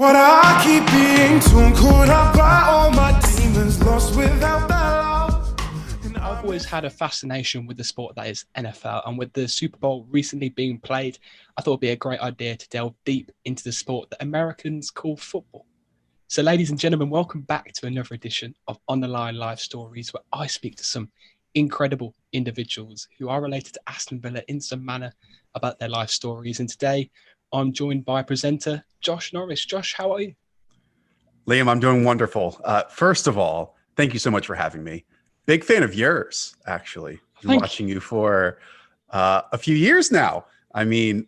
What I keep being too caught up by all my demons, lost without that love. I've always had a fascination with the sport that is NFL, and with the Super Bowl recently being played, I thought it'd be a great idea to delve deep into the sport that Americans call football. So, ladies and gentlemen, welcome back to another edition of On the Line Live Stories, where I speak to some incredible individuals who are related to Aston Villa in some manner about their life stories. And today, I'm joined by presenter Josh Norris. Josh, how are you? Liam, I'm doing wonderful. First of all, thank you so much for having me. Big fan of yours, actually. Been watching you for a few years now. I mean,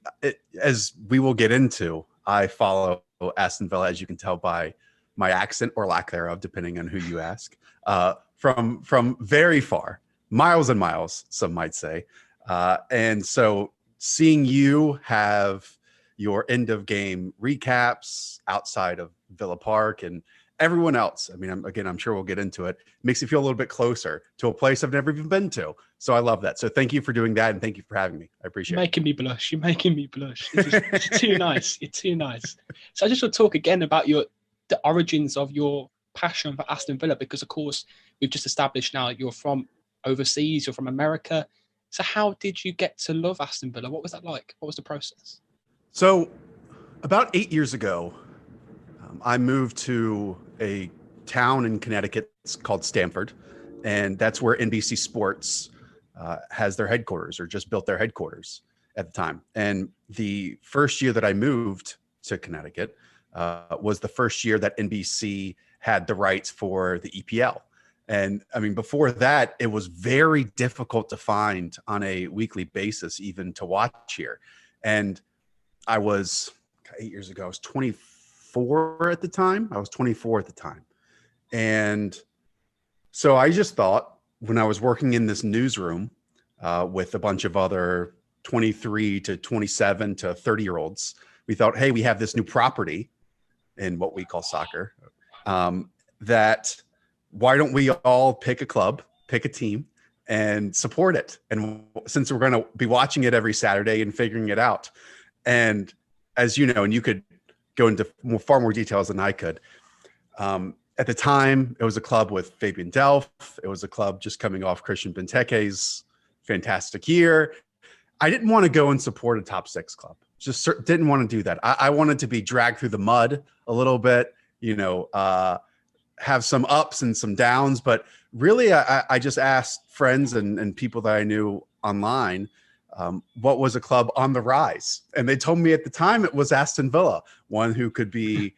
as we will get into, I follow Aston Villa, as you can tell by my accent or lack thereof, depending on who you ask, from very far, miles and miles, some might say. And so seeing you have your end of game recaps outside of Villa Park and everyone else, I mean, I'm sure we'll get into it, makes you feel a little bit closer to a place I've never even been to. So I love that. So thank you for doing that. And thank you for having me. I appreciate You're making me blush. You're making me blush. It's too nice. You're too nice. So I just want to talk again about the origins of your passion for Aston Villa, because of course we've just established now you're from overseas, you're from America. So how did you get to love Aston Villa? What was that like? What was the process? So about 8 years ago, I moved to a town in Connecticut called Stamford, and that's where NBC Sports has their headquarters, or just built their headquarters at the time. And the first year that I moved to Connecticut was the first year that NBC had the rights for the EPL. And I mean, before that, it was very difficult to find on a weekly basis, even to watch here. And I was 8 years ago, I was 24 at the time. And so I just thought, when I was working in this newsroom with a bunch of other 23 to 27 to 30-year-olds, we thought, hey, we have this new property in what we call soccer, that why don't we all pick a club, pick a team, and support it? And since we're going to be watching it every Saturday and figuring it out. And as you know, and you could go into far more details than I could, at the time, it was a club with Fabian Delph. It was a club just coming off Christian Benteke's fantastic year. I didn't want to go and support a top six club. Just didn't want to do that. I wanted to be dragged through the mud a little bit, have some ups and some downs. But really, I just asked friends and people that I knew online, what was a club on the rise? And they told me at the time it was Aston Villa, one who could be,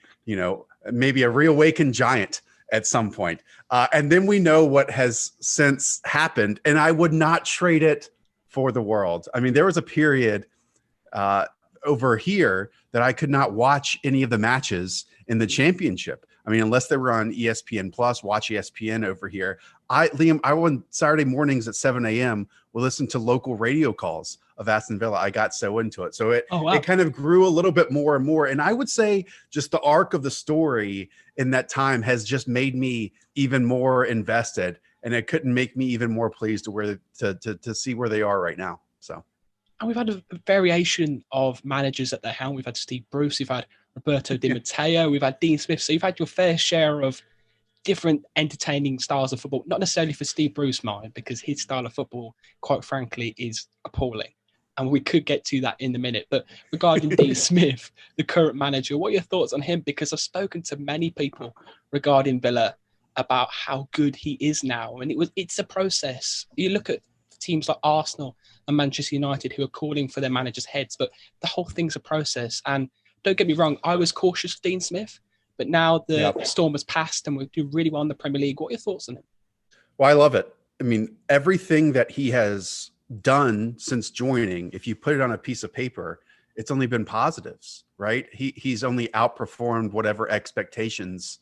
maybe a reawakened giant at some point. And then we know what has since happened, and I would not trade it for the world. I mean, there was a period over here that I could not watch any of the matches in the championship. I mean, unless they were on ESPN Plus, watch ESPN over here. Liam, I went Saturday mornings at 7 a.m. would listen to local radio calls of Aston Villa. I got so into it. So it kind of grew a little bit more and more. And I would say just the arc of the story in that time has just made me even more invested. And it couldn't make me even more pleased to see where they are right now. So. And we've had a variation of managers at the helm. We've had Steve Bruce, we've had Roberto Di Matteo, we've had Dean Smith. So you've had your fair share of different entertaining styles of football, not necessarily for Steve Bruce, mind, because his style of football, quite frankly, is appalling. And we could get to that in a minute. But regarding Dean Smith, the current manager, what are your thoughts on him? Because I've spoken to many people regarding Villa about how good he is now. And it's a process. You look at teams like Arsenal and Manchester United who are calling for their managers' heads, but the whole thing's a process. And don't get me wrong, I was cautious of Dean Smith, but now the storm has passed and we're doing really well in the Premier League. What are your thoughts on him? Well, I love it. I mean, everything that he has done since joining, if you put it on a piece of paper, it's only been positives, right? He's only outperformed whatever expectations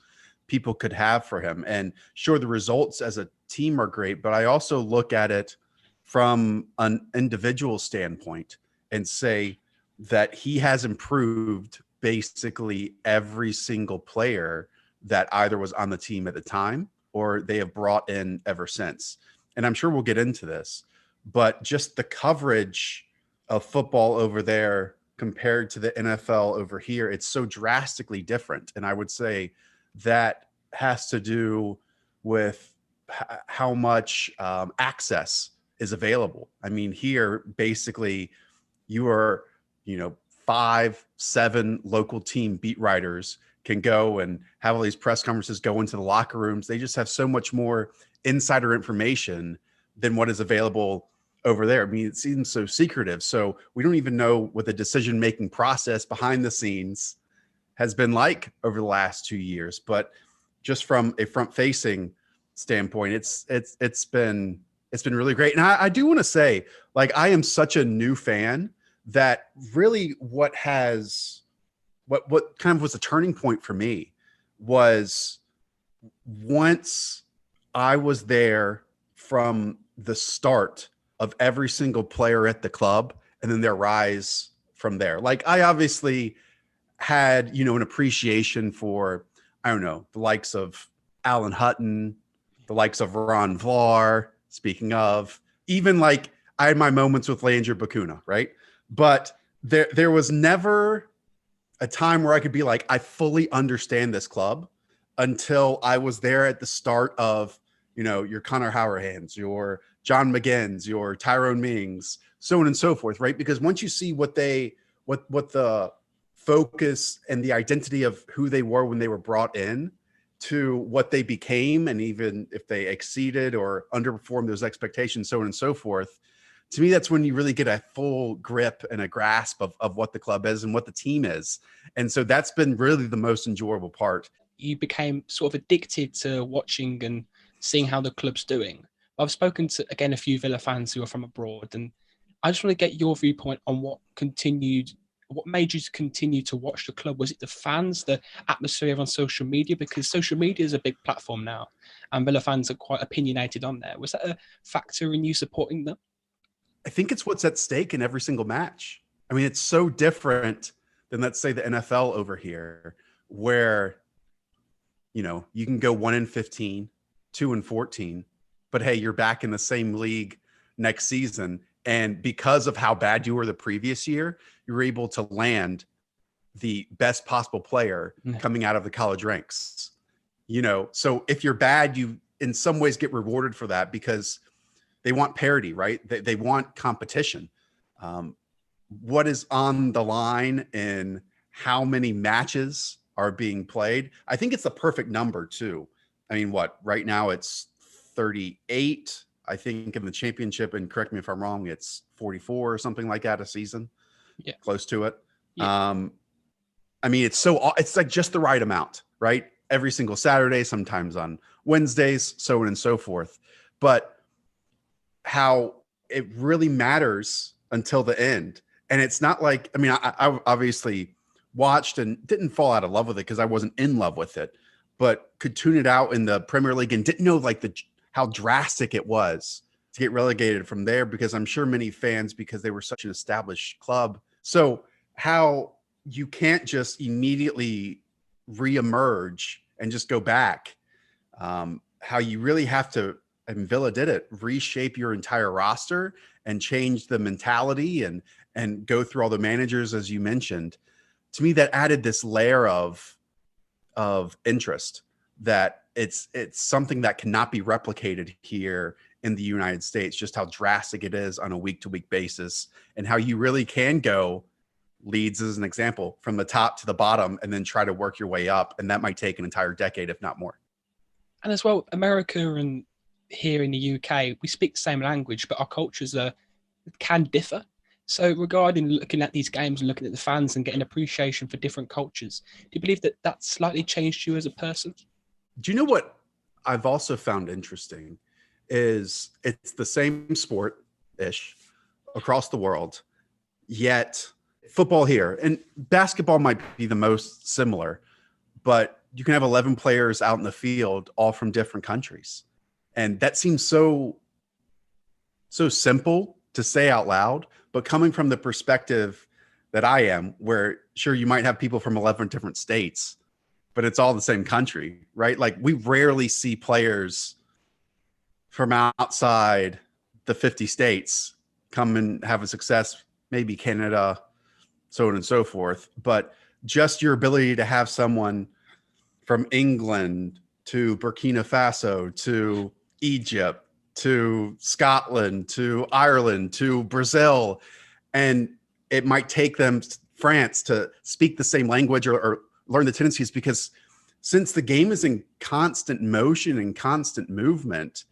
people could have for him. And sure, the results as a team are great, but I also look at it from an individual standpoint and say that he has improved basically every single player that either was on the team at the time or they have brought in ever since. And I'm sure we'll get into this, but just the coverage of football over there compared to the NFL over here, it's so drastically different. And I would say that has to do with how much access is available. I mean, here, basically, you are, 5, 7 local team beat writers can go and have all these press conferences, go into the locker rooms. They just have so much more insider information than what is available over there. I mean, it seems so secretive. So we don't even know what the decision-making process behind the scenes has been like over the last 2 years. But just from a front-facing standpoint, it's been really great. And I do want to say, like, I am such a new fan that really what kind of was a turning point for me was once I was there from the start of every single player at the club and then their rise from there. Like, I obviously had, an appreciation for, I don't know, the likes of Alan Hutton, the likes of Ron Vlar, speaking of, even like I had my moments with Landry Bacuna, right? But there was never a time where I could be like, I fully understand this club until I was there at the start of, your Connor Howerhands, your John McGinns, your Tyrone Mings, so on and so forth, right? Because once you see what the focus and the identity of who they were when they were brought in to what they became, and even if they exceeded or underperformed those expectations, so on and so forth, to me, that's when you really get a full grip and a grasp of what the club is and what the team is. And so that's been really the most enjoyable part. You became sort of addicted to watching and seeing how the club's doing. I've spoken to, again, a few Villa fans who are from abroad, and I just want to get your viewpoint on what made you continue to watch the club. Was it the fans, the atmosphere on social media? Because social media is a big platform now, and Villa fans are quite opinionated on there. Was that a factor in you supporting them? I think it's what's at stake in every single match. I mean, it's so different than, let's say, the NFL over here, where, you can go 1-15, 2-14, but hey, you're back in the same league next season. And because of how bad you were the previous year, you're able to land the best possible player coming out of the college ranks. So if you're bad, you in some ways get rewarded for that because they want parity, right? They want competition. What is on the line and how many matches are being played? I think it's the perfect number too. I mean, right now it's 38. I think in the championship, and correct me if I'm wrong, it's 44 or something like that a season. Yeah. Close to it. Yeah. I mean, it's like just the right amount, right? Every single Saturday, sometimes on Wednesdays, so on and so forth. But how it really matters until the end. And it's not like, I mean, I obviously watched and didn't fall out of love with it because I wasn't in love with it, but could tune it out in the Premier League and didn't know like how drastic it was to get relegated from there, because I'm sure many fans, because they were such an established club. So how you can't just immediately reemerge and just go back. How you really have to, and Villa did it, reshape your entire roster and change the mentality and go through all the managers, as you mentioned. To me, that added this layer of interest that it's something that cannot be replicated here in the United States, just how drastic it is on a week-to-week basis and how you really can go, Leeds as an example, from the top to the bottom and then try to work your way up. And that might take an entire decade, if not more. And as well, America and here in the UK, we speak the same language, but our cultures can differ. So regarding looking at these games and looking at the fans and getting appreciation for different cultures, do you believe that slightly changed you as a person? Do you know what I've also found interesting is it's the same sport-ish across the world, yet football here and basketball might be the most similar, but you can have 11 players out in the field, all from different countries. And that seems so simple to say out loud, but coming from the perspective that I am, where sure, you might have people from 11 different states, but it's all the same country, right? Like we rarely see players from outside the 50 states come and have a success, maybe Canada, so on and so forth. But just your ability to have someone from England to Burkina Faso to Egypt to Scotland to Ireland to Brazil, and it might take them France to speak the same language or learn the tendencies, because since the game is in constant motion and constant movement,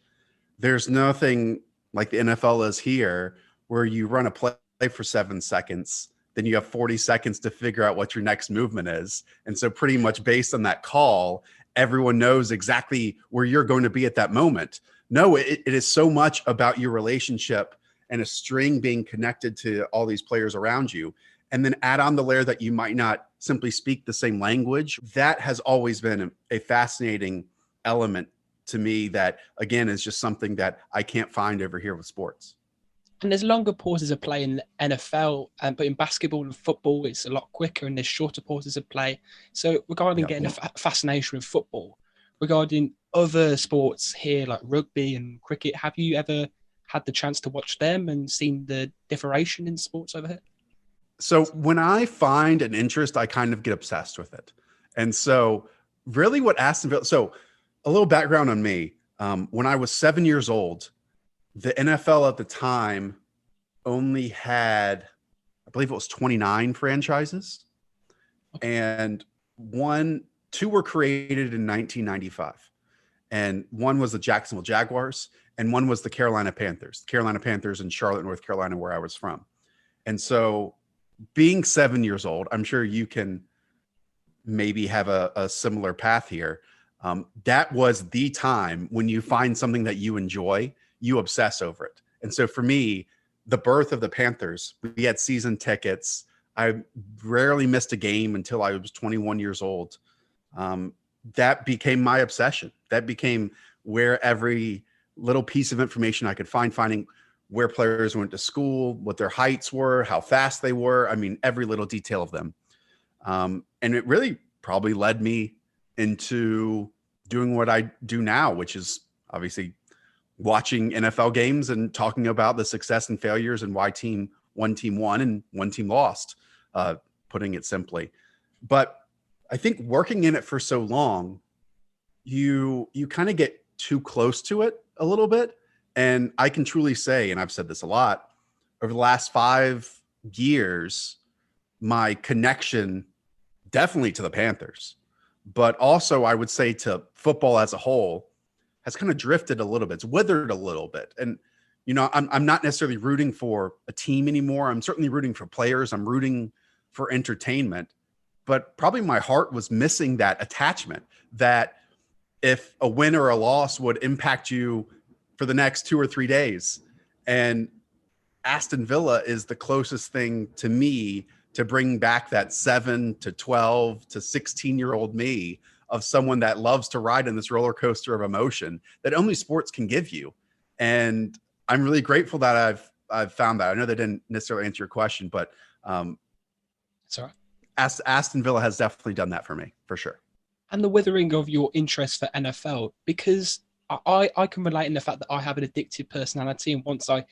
there's nothing like the NFL is here where you run a play for 7 seconds, then you have 40 seconds to figure out what your next movement is. And so pretty much based on that call, everyone knows exactly where you're going to be at that moment. No, it is so much about your relationship and a string being connected to all these players around you. And then add on the layer that you might not simply speak the same language. That has always been a fascinating element to me that, again, is just something that I can't find over here with sports. And there's longer pauses of play in the NFL, but in basketball and football, it's a lot quicker and there's shorter pauses of play. So regarding getting a fascination with football, regarding other sports here like rugby and cricket, have you ever had the chance to watch them and seen the differentiation in sports over here? So when I find an interest, I kind of get obsessed with it. And so really what Aston Villa, so a little background on me. When I was 7 years old, the NFL at the time only had, I believe it was 29 franchises. And two were created in 1995. And one was the Jacksonville Jaguars and one was the Carolina Panthers. The Carolina Panthers in Charlotte, North Carolina, where I was from. And so being 7 years old, I'm sure you can maybe have a similar path here. That was the time when you find something that you enjoy, you obsess over it. And so for me, the birth of the Panthers, we had season tickets. I rarely missed a game until I was 21 years old. That became my obsession. That became where every little piece of information I could finding where players went to school, what their heights were, how fast they were. I mean, every little detail of them. And it really probably led me into doing what I do now, which is obviously watching NFL games and talking about the success and failures and why one team won and one team lost, putting it simply. But I think working in it for so long, you kind of get too close to it a little bit. And I can truly say, and I've said this a lot, over the last 5 years, my connection definitely to the Panthers, but also I would say to football as a whole has kind of drifted a little bit. It's withered a little bit. And, you know, I'm not necessarily rooting for a team anymore. I'm certainly rooting for players. I'm rooting for entertainment, but probably my heart was missing that attachment, that if a win or a loss would impact you for the next 2 or 3 days. And Aston Villa is the closest thing to me to bring back that 7 to 12 to 16-year-old me of someone that loves to ride in this roller coaster of emotion that only sports can give you. And I'm really grateful that I've found that. I know that didn't necessarily answer your question, but Sorry. Aston Villa has definitely done that for me, for sure. And the withering of your interest for NFL, because I can relate in the fact that I have an addictive personality, and once I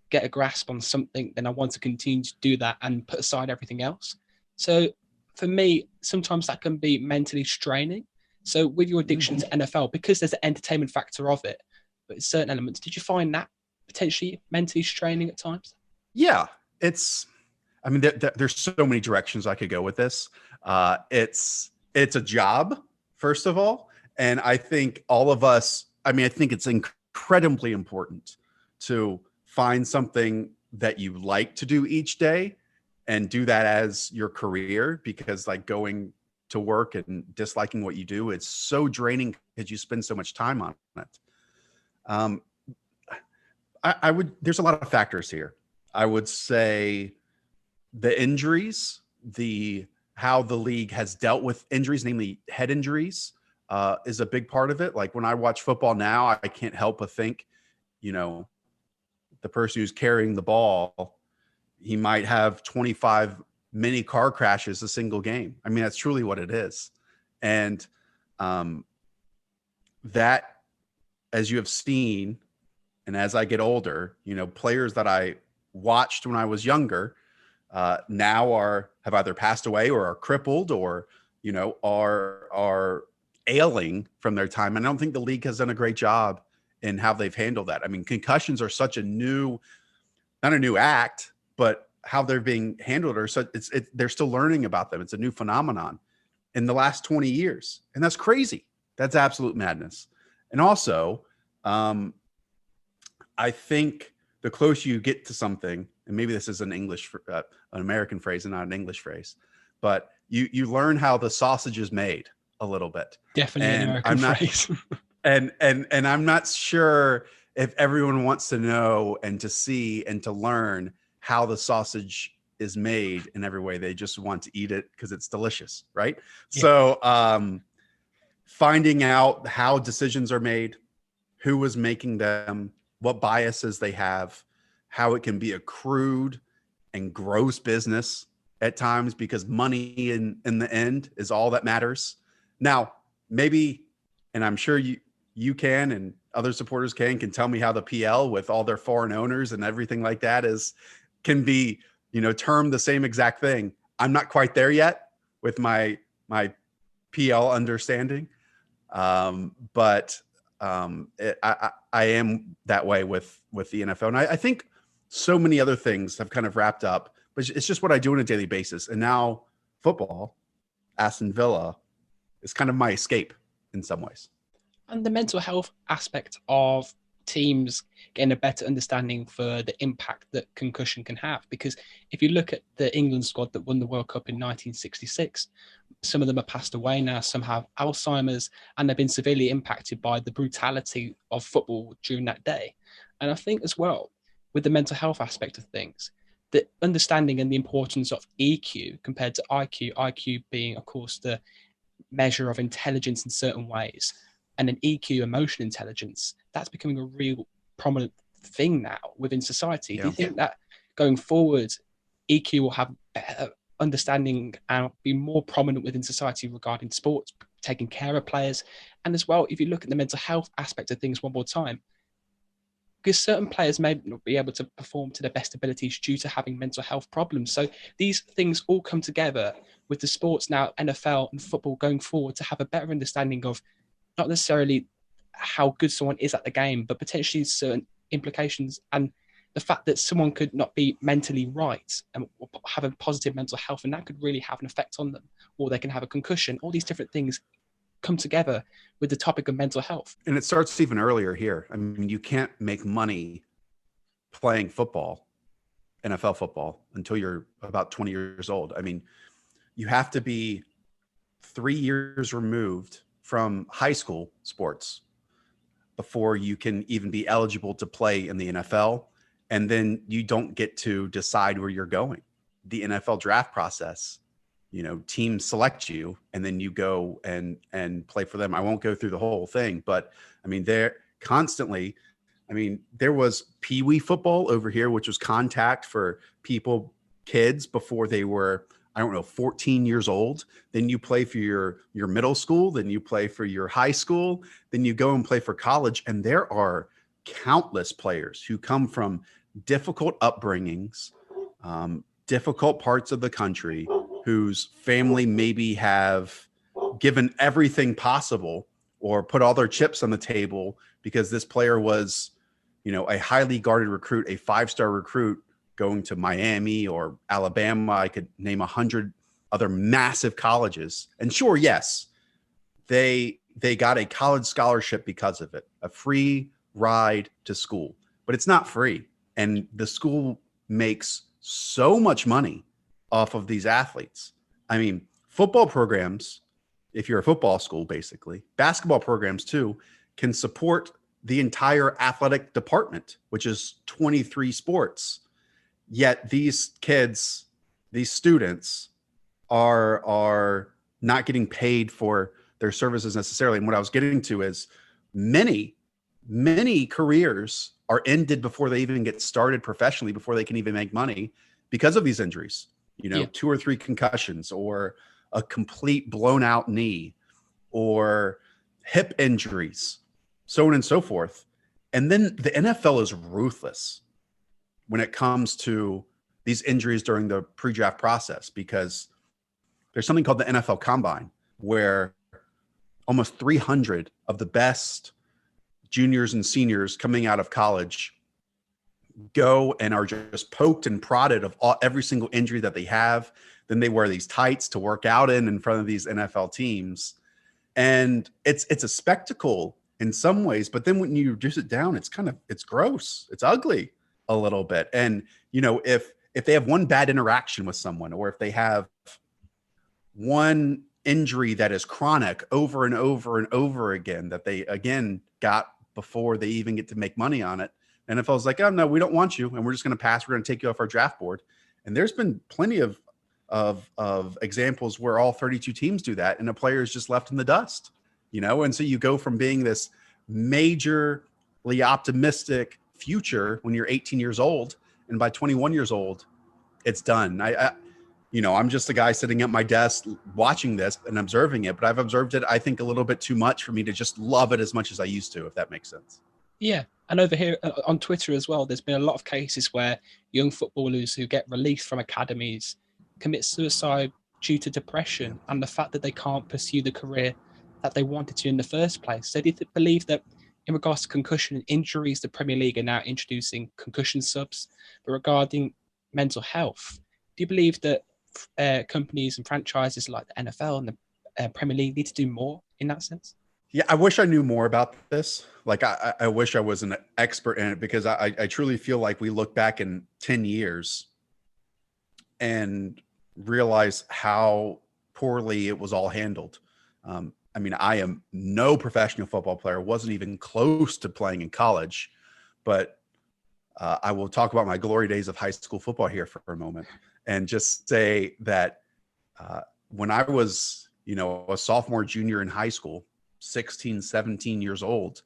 get a grasp on something, then I want to continue to do that and put aside everything else. So for me, sometimes that can be mentally straining. So with your addiction to NFL, because there's an entertainment factor of it, but certain elements, did you find that potentially mentally straining at times? Yeah, there's so many directions I could go with this. It's a job, first of all. And I think all of us, I think it's incredibly important to find something that you like to do each day and do that as your career, because like going to work and disliking what you do, it's so draining because you spend so much time on it. There's a lot of factors here. I would say the injuries, how the league has dealt with injuries, namely head injuries, is a big part of it. Like when I watch football now, I can't help but think, the person who's carrying the ball, he might have 25 mini car crashes a single game. That's truly what it is. And that, as you have seen, and as I get older, players that I watched when I was younger, now have either passed away or are crippled or, are ailing from their time. And I don't think the league has done a great job in how they've handled that. I mean, concussions are such not a new act, but how they're being handled they're still learning about them. It's a new phenomenon in the last 20 years. And that's crazy. That's absolute madness. And also, I think the closer you get to something, and maybe this is an American phrase and not an English phrase, but you learn how the sausage is made a little bit. Definitely an American phrase. and I'm not sure if everyone wants to know and to see and to learn how the sausage is made in every way. They just want to eat it because it's delicious, right? Yeah. So finding out how decisions are made, who was making them, what biases they have, how it can be a crude and gross business at times because money in the end is all that matters. Now, maybe, and I'm sure you can and other supporters can tell me how the PL with all their foreign owners and everything like that can be, termed the same exact thing. I'm not quite there yet with my PL understanding. But I am that way with the NFL. And I think so many other things have kind of wrapped up, but it's just what I do on a daily basis. And now football, Aston Villa, is kind of my escape in some ways. And the mental health aspect of teams getting a better understanding for the impact that concussion can have. Because if you look at the England squad that won the World Cup in 1966, some of them have passed away now, some have Alzheimer's, and they've been severely impacted by the brutality of football during that day. And I think as well, with the mental health aspect of things, the understanding and the importance of EQ compared to IQ being, of course, the measure of intelligence in certain ways, and an EQ, emotional intelligence, that's becoming a real prominent thing now within society. Yeah. Do you think that going forward, EQ will have better understanding and be more prominent within society regarding sports, taking care of players? And as well, if you look at the mental health aspect of things one more time, because certain players may not be able to perform to their best abilities due to having mental health problems. So these things all come together with the sports now, NFL and football going forward, to have a better understanding of not necessarily how good someone is at the game, but potentially certain implications and the fact that someone could not be mentally right and have a positive mental health, and that could really have an effect on them, or they can have a concussion. All these different things come together with the topic of mental health. And it starts even earlier here. I mean, you can't make money playing football, NFL football, until you're about 20 years old. I mean, you have to be 3 years removed from high school sports before you can even be eligible to play in the NFL. And then you don't get to decide where you're going. The NFL draft process, teams select you and then you go and play for them. I won't go through the whole thing, but I mean, they're constantly, there was peewee football over here, which was contact for kids before they were, 14 years old. Then you play for your middle school, then you play for your high school, then you go and play for college. And there are countless players who come from difficult upbringings, difficult parts of the country, whose family maybe have given everything possible or put all their chips on the table because this player was, a highly guarded recruit, a 5-star recruit going to Miami or Alabama. I could name 100 other massive colleges. And sure, yes, they got a college scholarship because of it, a free ride to school, but it's not free. And the school makes so much money off of these athletes. I mean, football programs, if you're a football school, basically, basketball programs too, can support the entire athletic department, which is 23 sports. Yet these kids, these students are not getting paid for their services necessarily. And what I was getting to is many careers are ended before they even get started professionally, before they can even make money because of these injuries, 2 or 3 concussions or a complete blown out knee or hip injuries, so on and so forth. And then the NFL is ruthless when it comes to these injuries during the pre-draft process, because there's something called the NFL Combine where almost 300 of the best juniors and seniors coming out of college go and are just poked and prodded of every single injury that they have. Then they wear these tights to work out in front of these NFL teams. And it's a spectacle in some ways, but then when you reduce it down, it's gross. It's ugly a little bit. And, you know, if they have one bad interaction with someone, or if they have one injury that is chronic over and over and over again, that they again got before they even get to make money on it, NFL's like, oh no, we don't want you, and we're just going to pass. We're going to take you off our draft board. And there's been plenty of examples where all 32 teams do that, and a player is just left in the dust, you know. And so you go from being this majorly optimistic future when you're 18 years old, and by 21 years old, it's done. I'm just a guy sitting at my desk watching this and observing it, but I've observed it, I think, a little bit too much for me to just love it as much as I used to, if that makes sense. Yeah. And over here on Twitter as well, there's been a lot of cases where young footballers who get released from academies commit suicide due to depression and the fact that they can't pursue the career that they wanted to in the first place. So do you believe that in regards to concussion and injuries, the Premier League are now introducing concussion subs? But regarding mental health, do you believe that companies and franchises like the NFL and the Premier League need to do more in that sense? Yeah, I wish I knew more about this. Like, I wish I was an expert in it, because I truly feel like we look back in 10 years and realize how poorly it was all handled. I mean, I am no professional football player, wasn't even close to playing in college, but I will talk about my glory days of high school football here for a moment, and just say that when I was, a sophomore, junior in high school, 16, 17 years old,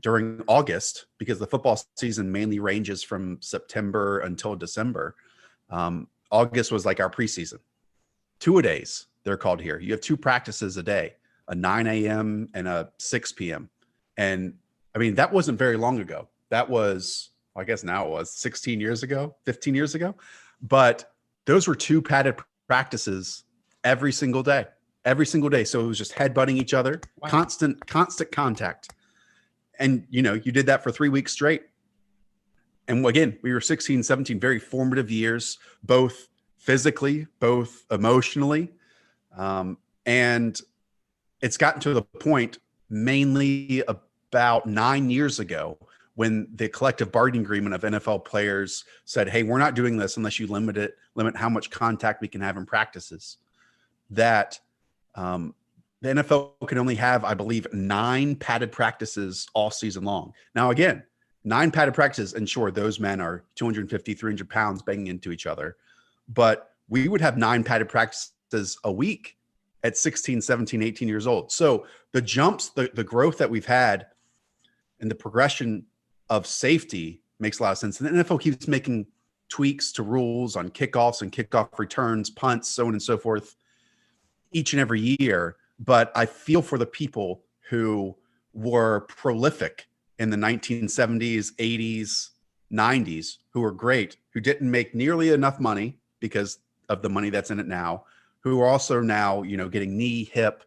during August, because the football season mainly ranges from September until December. August was like our preseason. 2-a-days, they're called here. You have 2 practices a day, a 9 a.m. and a 6 p.m. And I mean, that wasn't very long ago. That was, I guess now it was 16 years ago, 15 years ago. But those were 2 padded practices every single day. So it was just headbutting each other, wow. constant contact. And, you did that for 3 weeks straight. And again, we were 16, 17, very formative years, both physically, both emotionally. And it's gotten to the point mainly about 9 years ago when the collective bargaining agreement of NFL players said, hey, we're not doing this unless you limit how much contact we can have in practices. That the NFL can only have, I believe, 9 padded practices all season long. Now, again, 9 padded practices, and sure, those men are 250, 300 pounds banging into each other. But we would have 9 padded practices a week at 16, 17, 18 years old. So the jumps, the growth that we've had and the progression of safety makes a lot of sense. And the NFL keeps making tweaks to rules on kickoffs and kickoff returns, punts, so on and so forth, each and every year. But I feel for the people who were prolific in the 1970s, 80s, 90s, who were great, who didn't make nearly enough money because of the money that's in it now, who are also now, getting knee, hip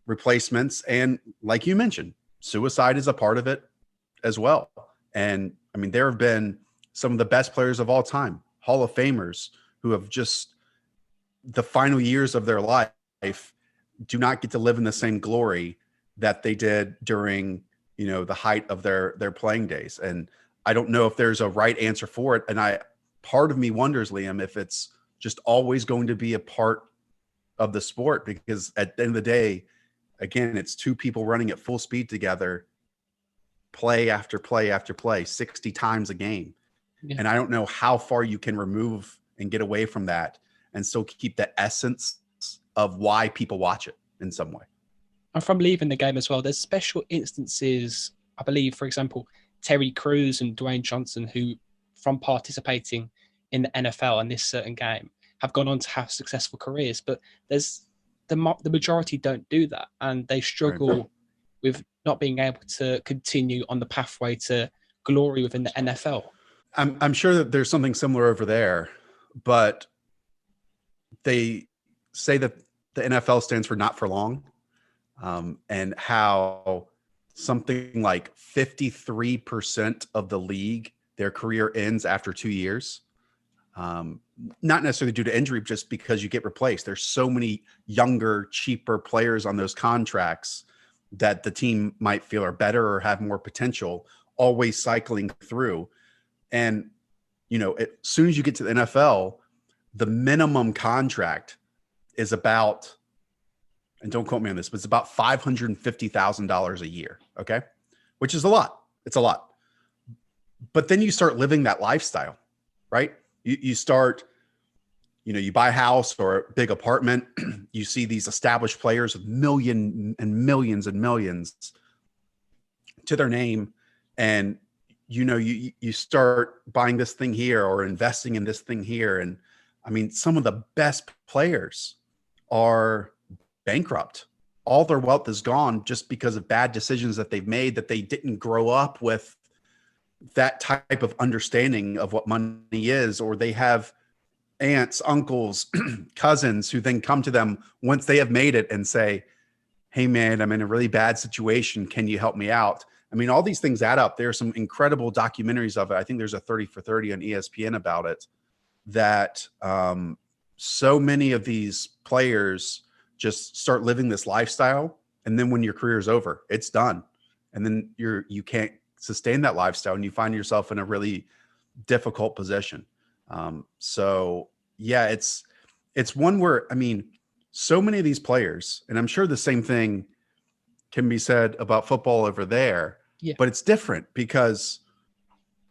replacements. And like you mentioned, suicide is a part of it as well. And I mean, there have been some of the best players of all time, Hall of Famers, who have just the final years of their life do not get to live in the same glory that they did during, the height of their playing days. And I don't know if there's a right answer for it. And part of me wonders, Liam, if it's just always going to be a part of the sport, because at the end of the day, again, it's 2 people running at full speed together, play after play after play, 60 times a game. Yeah. And I don't know how far you can remove and get away from that and still keep the essence of why people watch it in some way. And from leaving the game as well, there's special instances, I believe, for example, Terry Crews and Dwayne Johnson, who from participating in the NFL and this certain game have gone on to have successful careers. But there's the majority don't do that, and they struggle with not being able to continue on the pathway to glory within the NFL. I'm sure that there's something similar over there, but they say that the NFL stands for not for long, and how something like 53% of the league, their career ends after 2 years. Not necessarily due to injury, just because you get replaced. There's so many younger, cheaper players on those contracts that the team might feel are better or have more potential, always cycling through. And, as soon as you get to the NFL, the minimum contract is about, and don't quote me on this, but it's about $550,000 a year. Okay. Which is a lot. It's a lot. But then you start living that lifestyle, right? You start, you buy a house or a big apartment. You see these established players with millions and millions to their name. And, you start buying this thing here or investing in this thing here. And I mean, some of the best players are bankrupt. All their wealth is gone just because of bad decisions that they've made, that they didn't grow up with that type of understanding of what money is, or they have aunts, uncles, cousins who then come to them once they have made it and say, hey man, I'm in a really bad situation. Can you help me out? I mean, all these things add up. There are some incredible documentaries of it. I think there's a 30 for 30 on ESPN about it, that so many of these players just start living this lifestyle. And then when your career is over, it's done. And then you can't sustain that lifestyle and you find yourself in a really difficult position. So yeah, it's one where, I mean, so many of these players, and I'm sure the same thing can be said about football over there, but it's different because,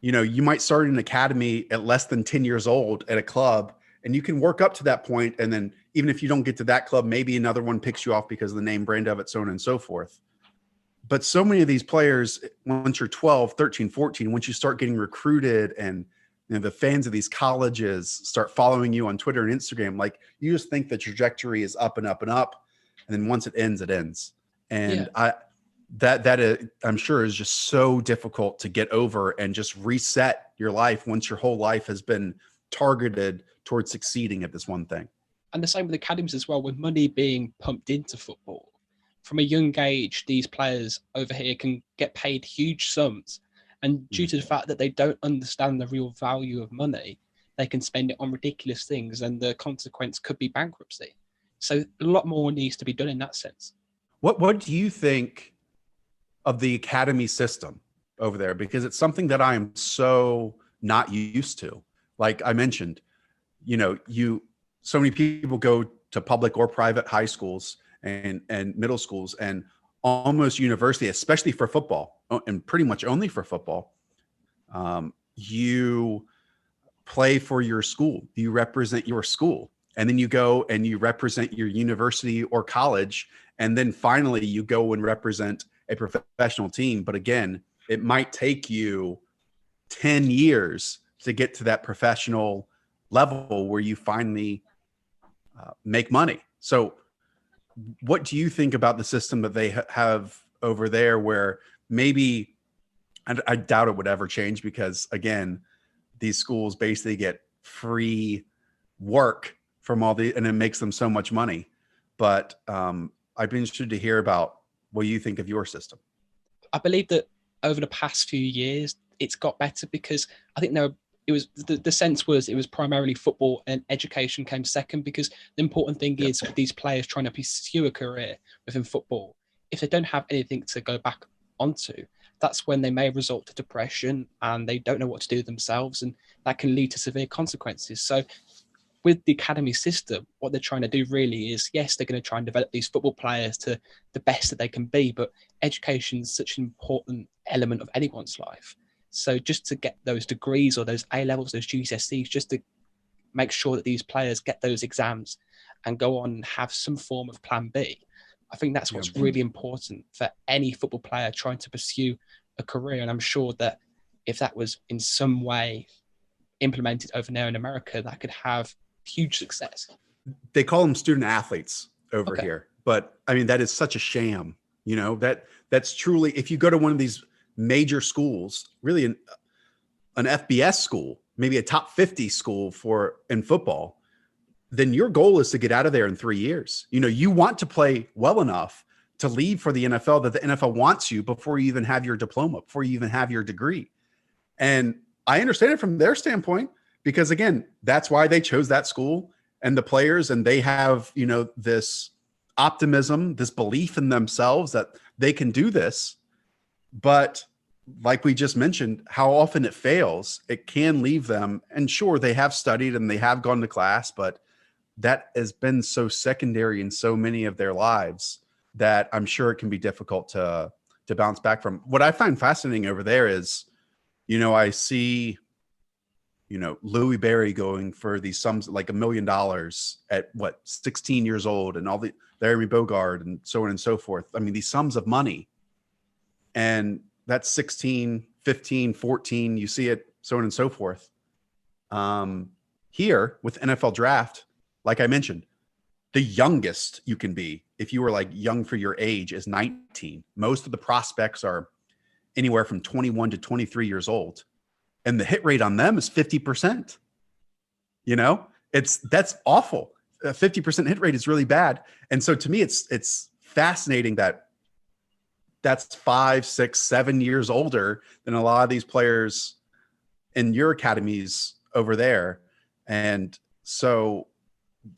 you might start an academy at less than 10 years old at a club, and you can work up to that point. And then even if you don't get to that club, maybe another one picks you off because of the name brand of it, so on and so forth. But so many of these players, once you're 12, 13, 14, once you start getting recruited and the fans of these colleges start following you on Twitter and Instagram, like you just think the trajectory is up and up and up. And then once it ends, it ends. And I'm sure is just so difficult to get over and just reset your life once your whole life has been targeted towards succeeding at this one thing. And the same with academies as well, with money being pumped into football. From a young age, these players over here can get paid huge sums. And due to the fact that they don't understand the real value of money, they can spend it on ridiculous things, and the consequence could be bankruptcy. So a lot more needs to be done in that sense. What do you think of the academy system over there? Because it's something that I am so not used to. Like I mentioned, so many people go to public or private high schools and middle schools and almost university, especially for football, and pretty much only for football. You play for your school, you represent your school, and then you go and you represent your university or college. And then finally you go and represent a professional team. But again, it might take you 10 years to get to that professional level where you finally make money. So what do you think about the system that they have over there, where maybe, I doubt it would ever change, because again, these schools basically get free work from and it makes them so much money. But I'd be interested to hear about what you think of your system. I believe that over the past few years, it's got better, because I think the sense was it was primarily football and education came second, because the important thing is for these players trying to pursue a career within football, if they don't have anything to go back onto, that's when they may resort to depression and they don't know what to do themselves, and that can lead to severe consequences. So with the academy system, what they're trying to do really is, yes, they're going to try and develop these football players to the best that they can be, but education is such an important element of anyone's life. So just to get those degrees or those A levels, those GCSEs, just to make sure that these players get those exams and go on and have some form of plan B. I think that's what's really important for any football player trying to pursue a career. And I'm sure that if that was in some way implemented over there in America, that could have huge success. They call them student athletes over here, but I mean, that is such a sham. That's truly, if you go to one of these major schools, really an FBS school, maybe a top 50 school in football, then your goal is to get out of there in 3 years. You want to play well enough to leave for the NFL, that the NFL wants you before you even have your diploma, before you even have your degree. And I understand it from their standpoint, because again, that's why they chose that school and the players, and they have, this optimism, this belief in themselves that they can do this. But like we just mentioned, how often it fails, it can leave them. And sure, they have studied and they have gone to class, but that has been so secondary in so many of their lives that I'm sure it can be difficult to bounce back from. What I find fascinating over there is, I see, Louis Berry going for these sums like $1 million at 16 years old, and all the Larry Bogard and so on and so forth. I mean, these sums of money, and that's 16, 15, 14, you see it, so on and so forth. Here with NFL draft, like I mentioned, the youngest you can be, if you were like young for your age, is 19. Most of the prospects are anywhere from 21 to 23 years old. And the hit rate on them is 50%. That's awful. A 50% hit rate is really bad. And so to me, it's fascinating that that's 5, 6, 7 years older than a lot of these players in your academies over there. And so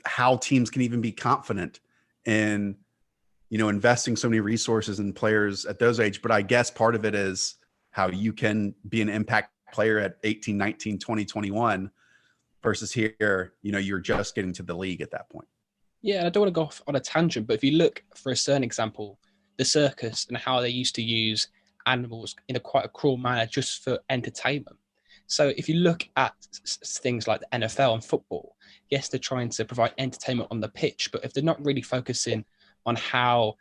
how teams can even be confident in, investing so many resources in players at those age. But I guess part of it is how you can be an impact player at 18, 19, 20, 21 versus here, you're just getting to the league at that point. Yeah, and I don't want to go off on a tangent, but if you look for a certain example, the circus and how they used to use animals in quite a cruel manner just for entertainment. So if you look at things like the NFL and football, yes, they're trying to provide entertainment on the pitch, but if they're not really focusing on how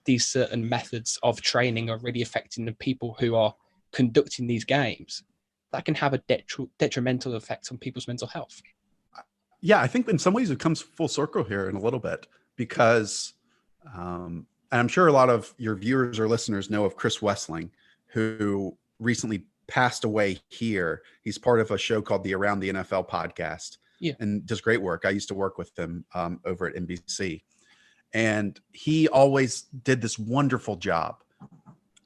these certain methods of training are really affecting the people who are conducting these games, that can have a detrimental effect on people's mental health. Yeah, I think in some ways it comes full circle here in a little bit, because and I'm sure a lot of your viewers or listeners know of Chris Wessling, who recently passed away here. He's part of a show called the Around the NFL podcast, and does great work. I used to work with him over at NBC, and he always did this wonderful job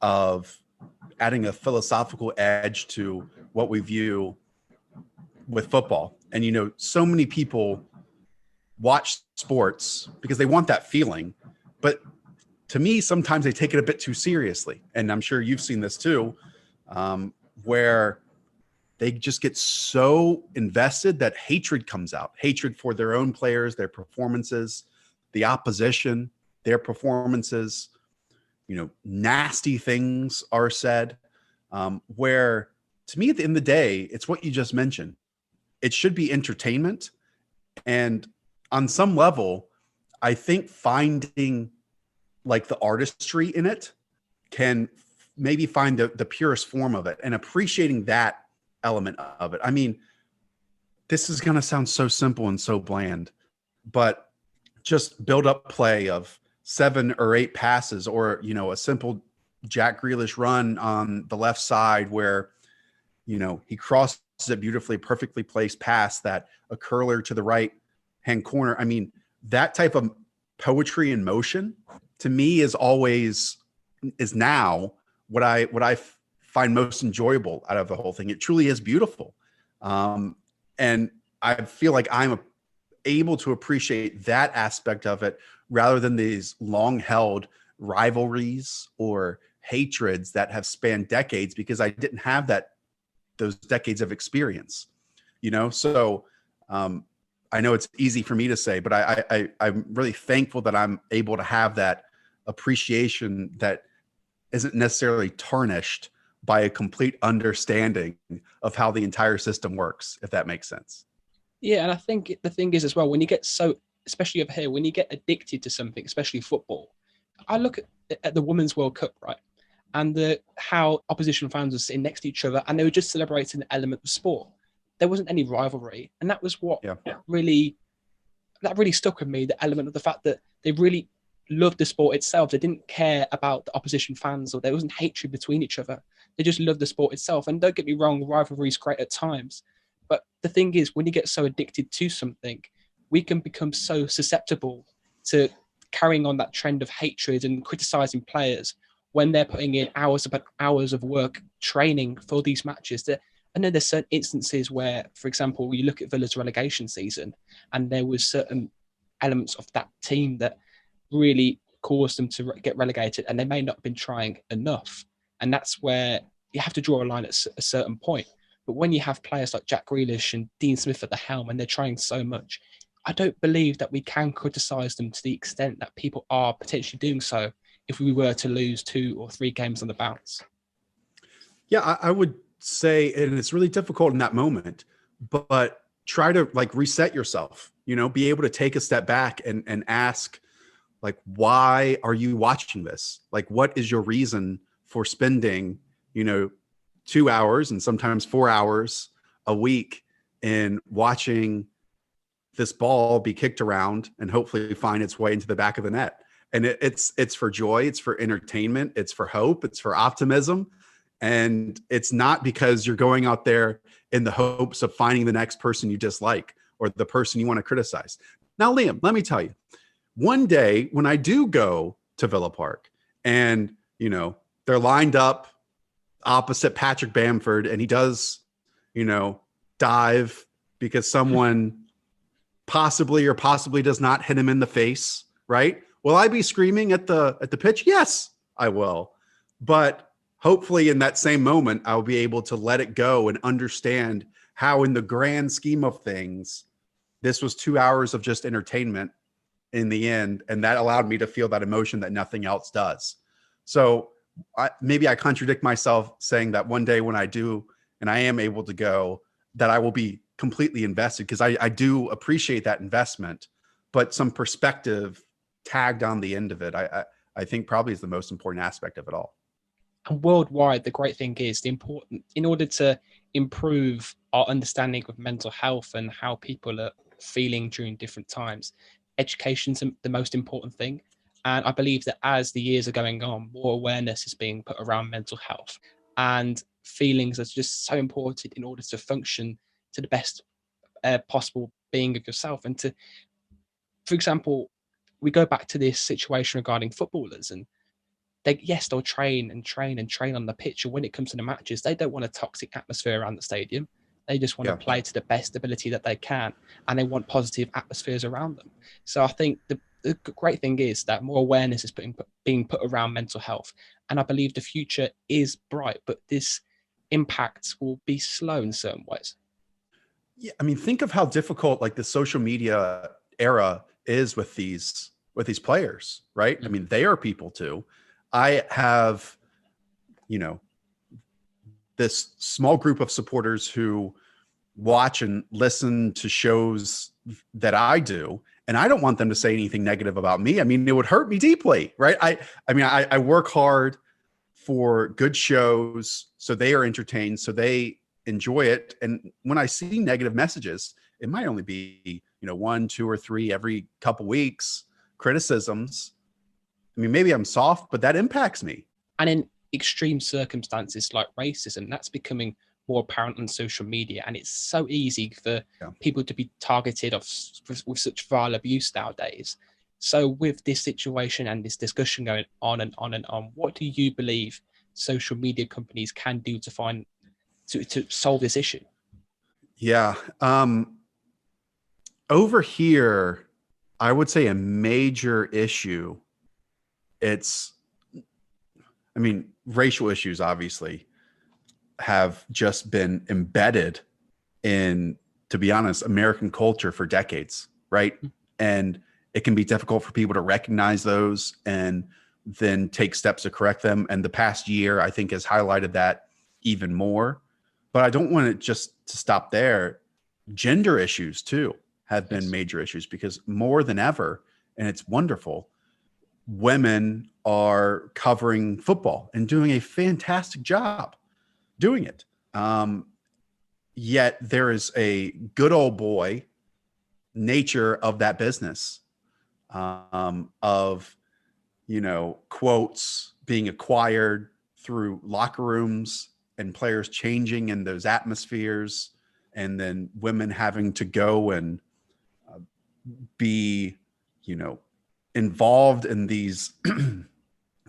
of adding a philosophical edge to what we view with football. And, so many people watch sports because they want that feeling, but to me, sometimes they take it a bit too seriously. And I'm sure you've seen this too, where they just get so invested that hatred comes out, hatred for their own players, their performances, the opposition, their performances, nasty things are said, where to me, at the end of the day, it's what you just mentioned. It should be entertainment. And on some level, I think finding like the artistry in it can maybe find the purest form of it, and appreciating that element of it. I mean, this is going to sound so simple and so bland, but just build up play of 7 or 8 passes, or, a simple Jack Grealish run on the left side where, he crosses it beautifully, perfectly placed pass, that a curler to the right hand corner. I mean, that type of poetry in motion to me is now what I find most enjoyable out of the whole thing. It truly is beautiful. And I feel like I'm able to appreciate that aspect of it rather than these long held rivalries or hatreds that have spanned decades, because I didn't have those decades of experience, So I know it's easy for me to say, but I'm really thankful that I'm able to have that appreciation that isn't necessarily tarnished by a complete understanding of how the entire system works, if that makes sense. Yeah, and I think the thing is as well, when you get especially over here, when you get addicted to something, especially football, I look at the Women's World Cup, right? And how opposition fans were sitting next to each other, and they were just celebrating the element of sport. There wasn't any rivalry. And that was what really stuck with me, the element of the fact that they really loved the sport itself. They didn't care about the opposition fans, or there wasn't hatred between each other. They just love the sport itself. And don't get me wrong, rivalry is great at times. But the thing is, when you get so addicted to something, we can become so susceptible to carrying on that trend of hatred and criticizing players when they're putting in hours upon hours of work training for these matches. I know there's certain instances where, for example, you look at Villa's relegation season, and there was certain elements of that team that really caused them to get relegated, and they may not have been trying enough. And that's where you have to draw a line at a certain point. But when you have players like Jack Grealish and Dean Smith at the helm, and they're trying so much, I don't believe that we can criticise them to the extent that people are potentially doing so if we were to lose 2 or 3 games on the bounce. Yeah, I would say, and it's really difficult in that moment, but try to like reset yourself, be able to take a step back and ask, like, why are you watching this? Like, what is your reason for spending, 2 hours and sometimes 4 hours a week in watching this ball be kicked around and hopefully find its way into the back of the net? And it's for joy, it's for entertainment, it's for hope, it's for optimism. And it's not because you're going out there in the hopes of finding the next person you dislike or the person you want to criticize. Now, Liam, let me tell you, one day when I do go to Villa Park and, they're lined up opposite Patrick Bamford and he does, dive because someone possibly does not hit him in the face, right? Will I be screaming at the pitch? Yes, I will. But hopefully in that same moment, I'll be able to let it go and understand how in the grand scheme of things, this was 2 hours of just entertainment in the end. And that allowed me to feel that emotion that nothing else does. So maybe I contradict myself saying that one day when I do, and I am able to go, that I will be completely invested, because I do appreciate that investment, but some perspective tagged on the end of it, I think probably is the most important aspect of it all. And worldwide, the great thing is in order to improve our understanding of mental health and how people are feeling during different times, education's the most important thing. And I believe that as the years are going on, more awareness is being put around mental health, and feelings are just so important in order to function to the best possible being of yourself. And for example, we go back to this situation regarding footballers, and they'll train and train and train on the pitch. And when it comes to the matches, they don't want a toxic atmosphere around the stadium. They just want to play to the best ability that they can, and they want positive atmospheres around them. So I think the great thing is that more awareness is being put around mental health. And I believe the future is bright, but this impact will be slow in certain ways. Yeah, I mean, think of how difficult like the social media era is with these players, right? Mm-hmm. I mean, they are people too. I have, this small group of supporters who watch and listen to shows that I do, and I don't want them to say anything negative about me. I mean, it would hurt me deeply, right? I work hard for good shows, so they are entertained, so they enjoy it. And when I see negative messages, it might only be, 1, 2, or 3 every couple weeks, criticisms. I mean, maybe I'm soft, but that impacts me. And in extreme circumstances like racism, that's becoming more apparent on social media. And it's so easy for people to be targeted with such vile abuse nowadays. So with this situation and this discussion going on and on and on, what do you believe social media companies can do to solve this issue? Yeah. Over here, I would say a major issue, racial issues obviously have just been embedded in, to be honest, American culture for decades, right? And it can be difficult for people to recognize those and then take steps to correct them. And the past year, I think, has highlighted that even more. But I don't want it just to stop there. Gender issues too have been major issues, because more than ever, and it's wonderful, women are covering football and doing a fantastic job doing it. Yet there is a good old boy nature of that business, of, quotes being acquired through locker rooms and players changing in those atmospheres, and then women having to go and be, involved in these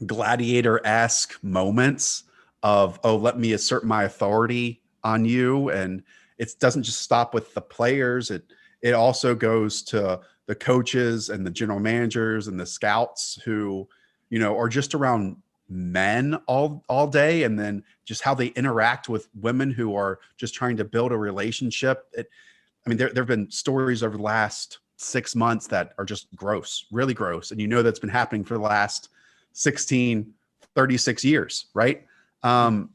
gladiator-esque moments of, oh, let me assert my authority on you. And it doesn't just stop with the players. It also goes to the coaches and the general managers and the scouts who, are just around men all day, and then just how they interact with women who are just trying to build a relationship. There have been stories over the last 6 months that are just gross, really gross. And that's been happening for the last 36 years, right? I'm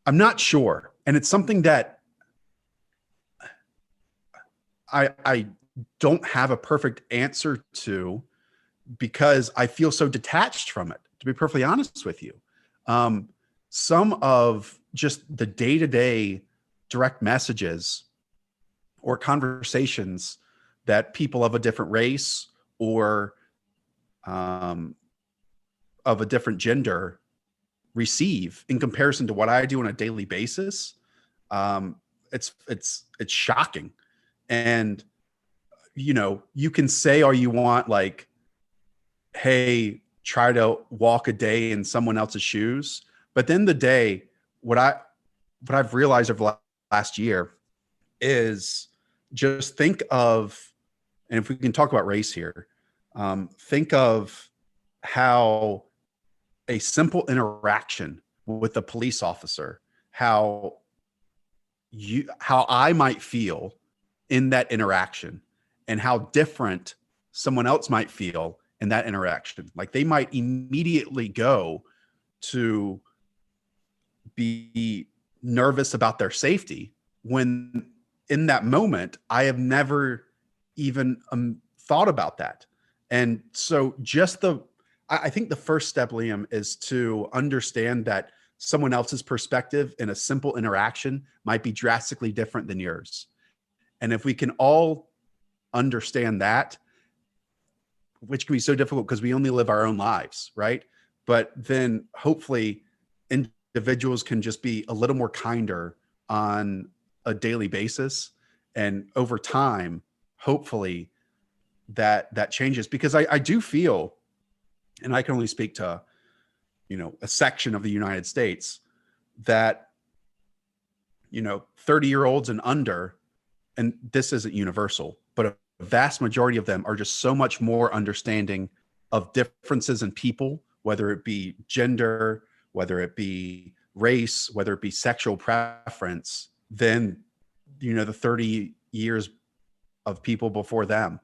not sure. And it's something that I don't have a perfect answer to, because I feel so detached from it, to be perfectly honest with you. Some of just the day-to-day direct messages or conversations that people of a different race or of a different gender receive in comparison to what I do on a daily basis, it's shocking. And you can say all you want, like, hey, try to walk a day in someone else's shoes, but then the day, what I've realized over the last year is just think of, and if we can talk about race here, think of how a simple interaction with a police officer, how I might feel in that interaction, and how different someone else might feel in that interaction. Like, they might immediately go to be nervous about their safety, when in that moment, I have never even thought about that. And so I think the first step, Liam, is to understand that someone else's perspective in a simple interaction might be drastically different than yours. And if we can all understand that, which can be so difficult because we only live our own lives, right? But then hopefully individuals can just be a little more kinder on a daily basis. And over time, hopefully that changes, because I do feel, and I can only speak to, a section of the United States, that, 30-year-olds and under, and this isn't universal, but a vast majority of them are just so much more understanding of differences in people, whether it be gender, whether it be race, whether it be sexual preference, than, the 30 years of people before them.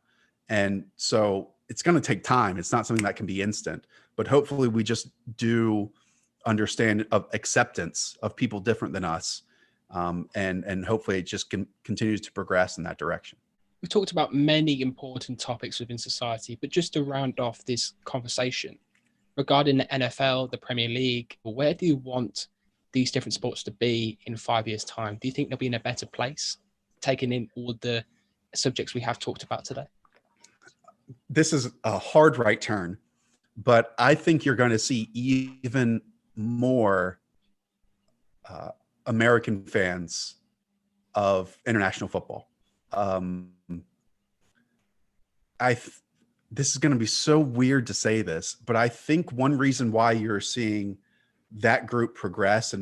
And so it's going to take time. It's not something that can be instant, but hopefully we just do understand of acceptance of people different than us. And hopefully it just continues to progress in that direction. We've talked about many important topics within society, but just to round off this conversation regarding the NFL, the Premier League, where do you want these different sports to be in 5 years' time? Do you think they'll be in a better place, taking in all the subjects we have talked about today? This is a hard right turn, but I think you're going to see even more American fans of international football. This is going to be so weird to say this, but I think one reason why you're seeing that group progress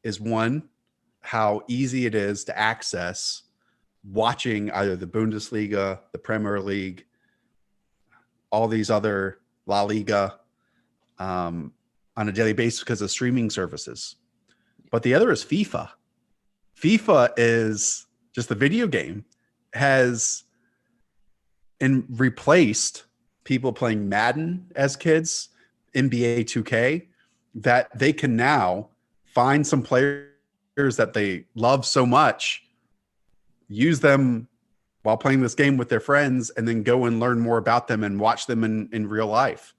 is one, how easy it is to access watching either the Bundesliga, the Premier League, all these other La Liga on a daily basis because of streaming services. But the other is FIFA. FIFA is just the video game has replaced people playing Madden as kids, NBA 2K, that they can now find some players that they love so much, use them while playing this game with their friends, and then go and learn more about them and watch them in real life.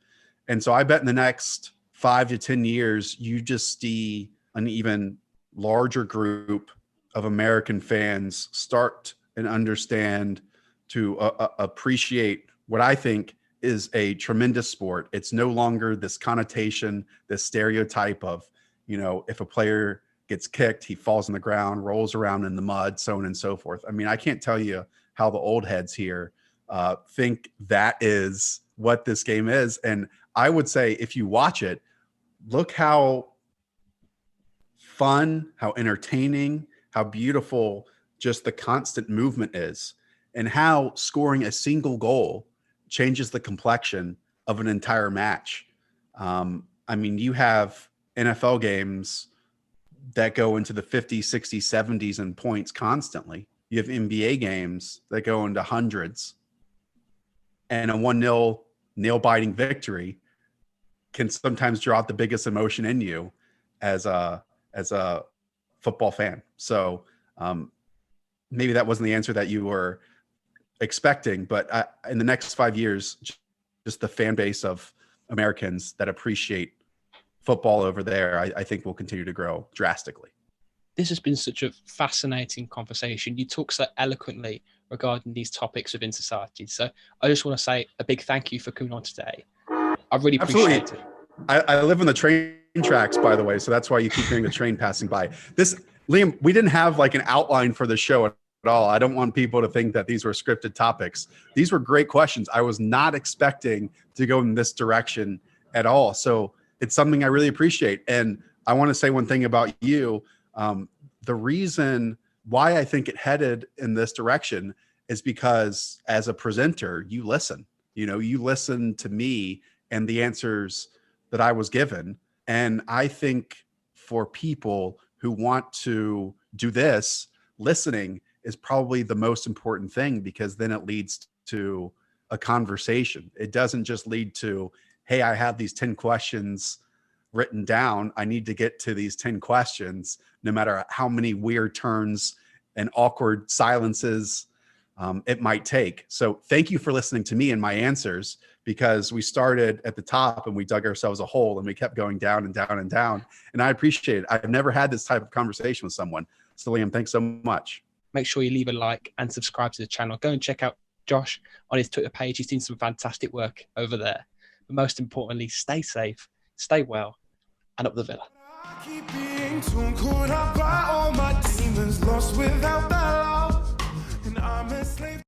And so I bet in the next 5 to 10 years, you just see an even larger group of American fans start and understand to appreciate what I think is a tremendous sport. It's no longer this connotation, this stereotype of, if a player gets kicked, he falls on the ground, rolls around in the mud, so on and so forth. I mean, I can't tell you how the old heads here think that is what this game is. And I would say if you watch it, look how fun, how entertaining, how beautiful just the constant movement is, and how scoring a single goal changes the complexion of an entire match. I mean, you have NFL games that go into the 50s, 60s, 70s in points constantly. You have NBA games that go into hundreds, and a 1-0 nail-biting victory can sometimes draw out the biggest emotion in you as a football fan. So maybe that wasn't the answer that you were expecting, but in the next 5 years, just the fan base of Americans that appreciate football over there, I think will continue to grow drastically. This has been such a fascinating conversation. You talk so eloquently regarding these topics within society. So I just want to say a big thank you for coming on today. I really appreciate it. I live on the train tracks, by the way, so that's why you keep hearing the train passing by. Liam, we didn't have like an outline for the show at all. I don't want people to think that these were scripted topics. These were great questions. I was not expecting to go in this direction at all. So it's something I really appreciate. And I want to say one thing about you. The reason why I think it headed in this direction is because as a presenter, you listen. You listen to me and the answers that I was given. And I think for people who want to do this, listening is probably the most important thing, because then it leads to a conversation. It doesn't just lead to, hey, I have these 10 questions written down. I need to get to these 10 questions, no matter how many weird turns and awkward silences it might take. So thank you for listening to me and my answers, because we started at the top and we dug ourselves a hole and we kept going down and down and down. And I appreciate it. I've never had this type of conversation with someone. So Liam, thanks so much. Make sure you leave a like and subscribe to the channel. Go and check out Josh on his Twitter page. He's doing some fantastic work over there. But most importantly, stay safe, stay well, and up the Villa. I keep being too caught up by all my demons, lost without the